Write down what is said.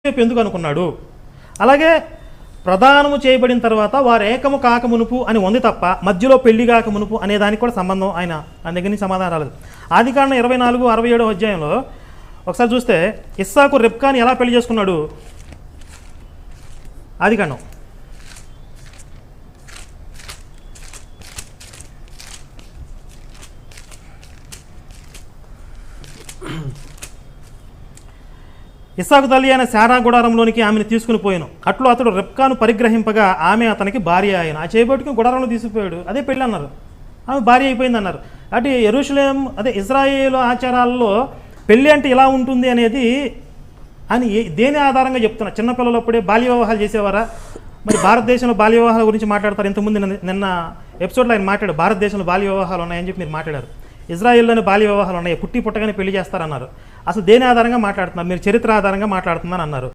ఎందుకు అనుకున్నాడు? అలాగే ప్రదానము చేయబడిన తర్వాత వారు ఏకము కాక మునుపు అని ఉంది తప్ప మధ్యలో పెళ్లి కాక మునుపు అనే దానికి కూడా సంబంధం ఆయన దగ్గర నుంచి సమాధానం రాలేదు. ఆదికాండం 24:67 అధ్యాయంలో ఒకసారి చూస్తే ఇస్సాకు రెబ్కాని ఎలా పెళ్లి చేసుకున్నాడు? ఆదికాండం ఇస్సాకు తల్లి అయిన శారా గుడారంలోనికి ఆమెను తీసుకుని పోయాను. అట్లు అతడు రెబ్కాను పరిగ్రహింపగా ఆమె అతనికి భార్య ఆయన. ఆ చేయబట్టుకుని గుడారంలో తీసుకుపోయాడు. అదే పెళ్ళి అన్నారు. ఆమె భార్య అయిపోయింది అన్నారు. అటు యెరూషలేం అదే ఇజ్రాయేలు ఆచారాల్లో పెళ్ళి అంటే ఇలా ఉంటుంది అనేది అని దేని ఆధారంగా చెప్తున్నా? చిన్నపిల్లలప్పుడే బాల్య వివాహాలు చేసేవారా? మరి భారతదేశంలో బాల్య వివాహాల గురించి మాట్లాడతారు. ఇంతకుముందు నిన్న ఎపిసోడ్లో ఆయన మాట్లాడారు, భారతదేశంలో బాల్య వివాహాలు ఉన్నాయని చెప్పి మీరు మాట్లాడారు. ఇజ్రాయిల్లోని బాల్య వివాహాలు ఉన్నాయి, పుట్టగానే పెళ్లి చేస్తారన్నారు. అసలు దేని ఆధారంగా మాట్లాడుతున్నారు? మీరు చరిత్ర ఆధారంగా మాట్లాడుతుందని అన్నారు.